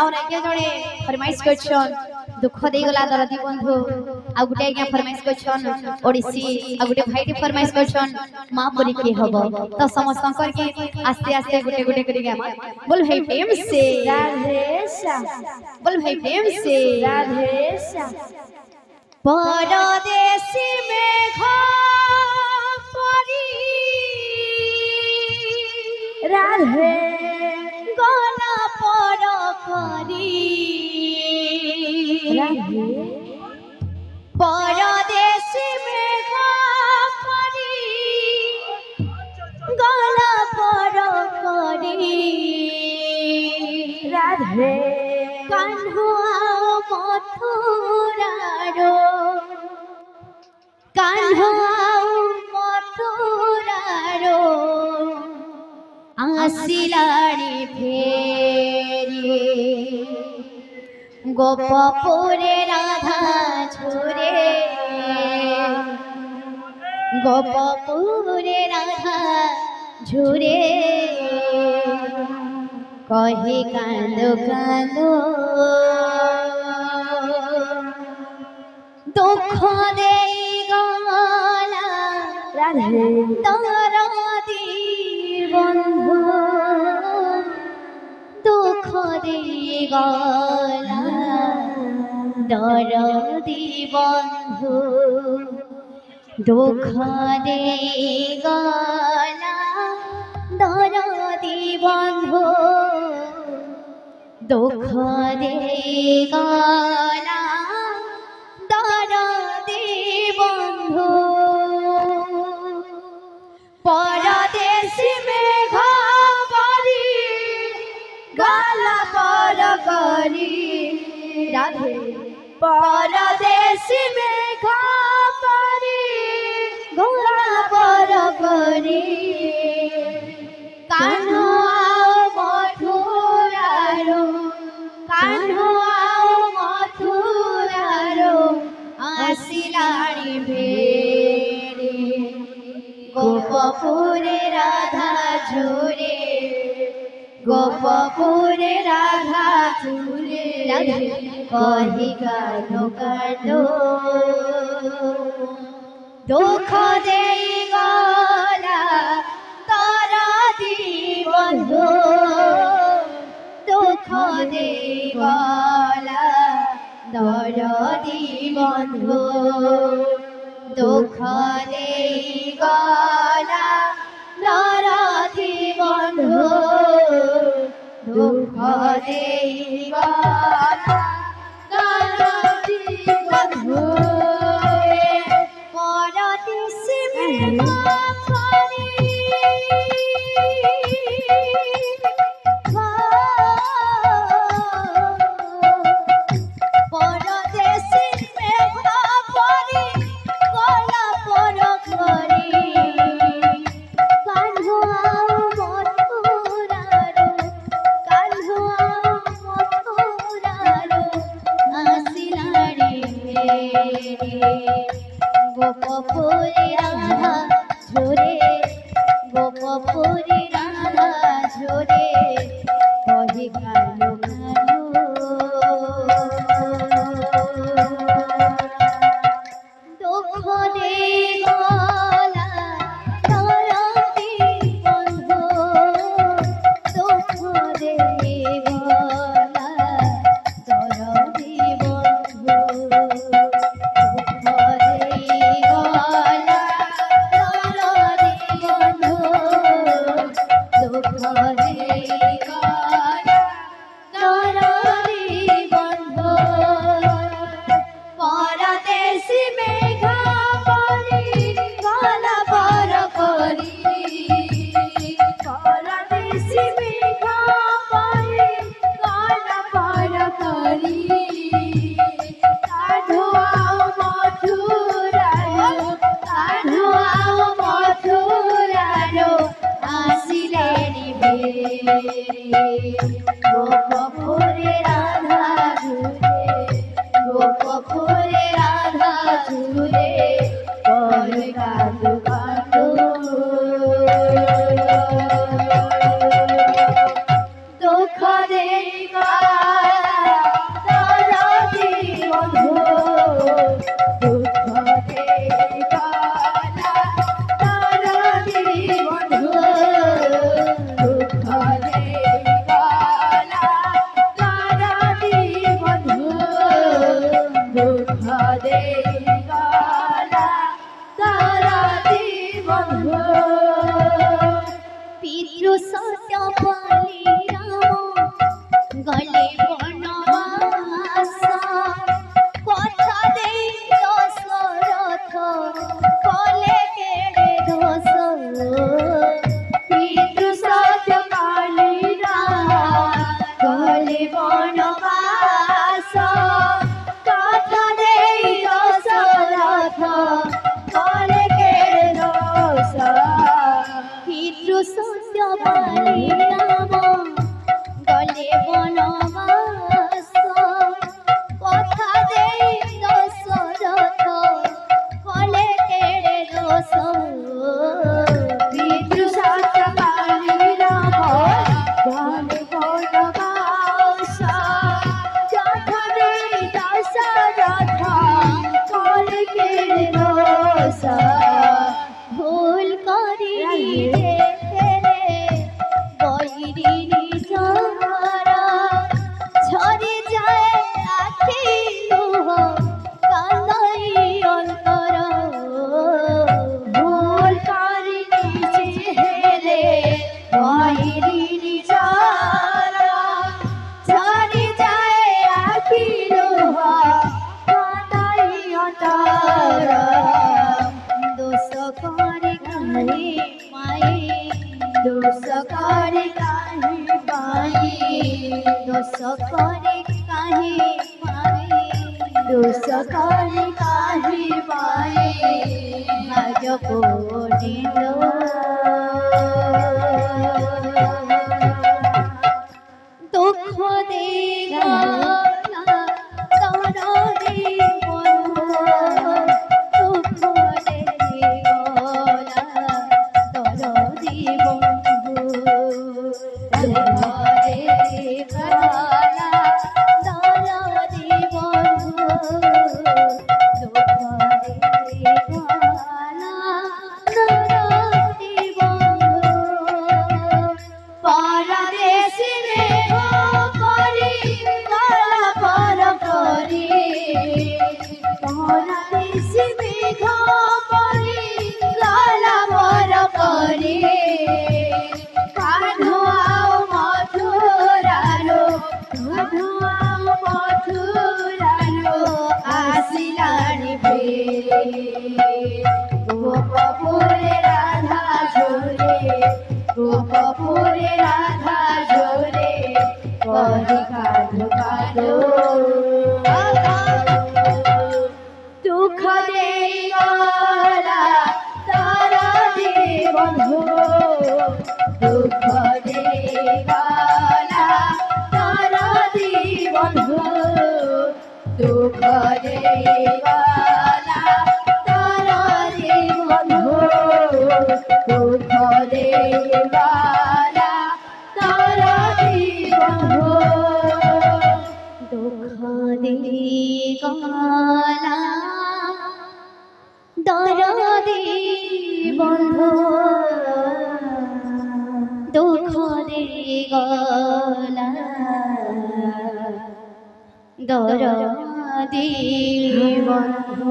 और आज्ञा जड़े फरमाइश करछन दुख दे गला दरदी बंधु आ गुटे आज्ञा फरमाइश करछन ओडिसी आ गुटे भाईटी फरमाइश करछन मां परी के हबो तो समस्त शंकर के आस्ते आस्ते गुटे गुटे करी गा बोल भाई प्रेम से राधे श्याम बोल भाई प्रेम से राधे श्याम परदेसी में परी राधे गला पर करी राधे परदेसी में परी गला पर करी राधे कान्हुआ मथुरारो कान्हुआ मथुरारो आसिलाड़ी फेरी गोपपुरे राधा झुरे गोपपुरे राधा झुरे कही कांदो कांदो दुख दे गला राधे दरदी बंधु दुख दे गला दरदी बंधु दुख दे गला दरदी बंधु दुख दे गला दरदी बंधु परदेसी में घरी गला पर करी राधे परदेसी में घरी गला पर करी कान्हुआ मथुरारो कान्हुआ मथुरारो आसिलाड़ी भेरे गोपपुरे राधा झुरे गोपपुरे राधा झुरे कही गानो कांदो दुख दे गला दरदी बंधु दुख दे गला दरदी बंधु दुख दे गला दरदी बंधु दुख दे गला दरदी बंधु परदेसी में गोपपुरे राधा झुरे गोपपुरे राधा झुरे कही कानो कानो दुख दे गला दरदी बंधु दुख दे गला दरदी बंधु गोपपुरे राधा झुरे गोपपुरे राधा झुरे कही कांदो कांदो दुख दे गला গলা দরদি বন্ধু পিতৃ সত্য বলি রাম গলে বনবাস কথা দেই দশরথ কলে কেড়ে দোষ পিতৃ সত্য কালী গলে বনবাস কথা দেই দশরথ কলে কেড়ে দোষ পিতৃ সত্য বলি রাম গলে বনবাস কথা দেই দশরথ কলে কেড়ে দোষ পিতৃ সত্য কালী গলে বনবাস কথা দেই দশরথ কলে কেড়ে দোষ ভুল করি রে বৈরি নিজর ঝরি যায় আখি লুহ কান্দাই অন্তর ভুল করিনি রে বৈরি নিজর ঝরি যায় আখি লুহ কান্দাই অন্তর দোষ করে কাহে মায়ে দোষ করে কাহি পাই দোষ করে কাহে মায়ে দোষ করে কাহি পাই ভাজ পড়িল দুঃখ দেগলা তরদি বন্ধু দুঃখ দেগলা তরদি বন্ধু দুঃখ দেগলা তরদি বন্ধু দুঃখ দেগলা তরদি বন্ধু পরদেশে মেঘ পরি গলা পর পরি পরদেশে মেঘ পরি গলা পর পরি কাঢ়াও মথুরালো আসিলানি ফেরে গোপপুরে রাধা ঝরে গোপপুরে রাধা ঝরে করি কাঁধো কাঁধো দুঃখ দেই গলা তরদি বন্ধু দুঃখ দেই গলা তরদি বন্ধু দুঃখ দেই গলা তরদি বন্ধু দুঃখ দেই গলা তরদি বন্ধু দুঃখ দেগলা দরদি বন্ধু দুঃখ দেগলা দরদি বন্ধু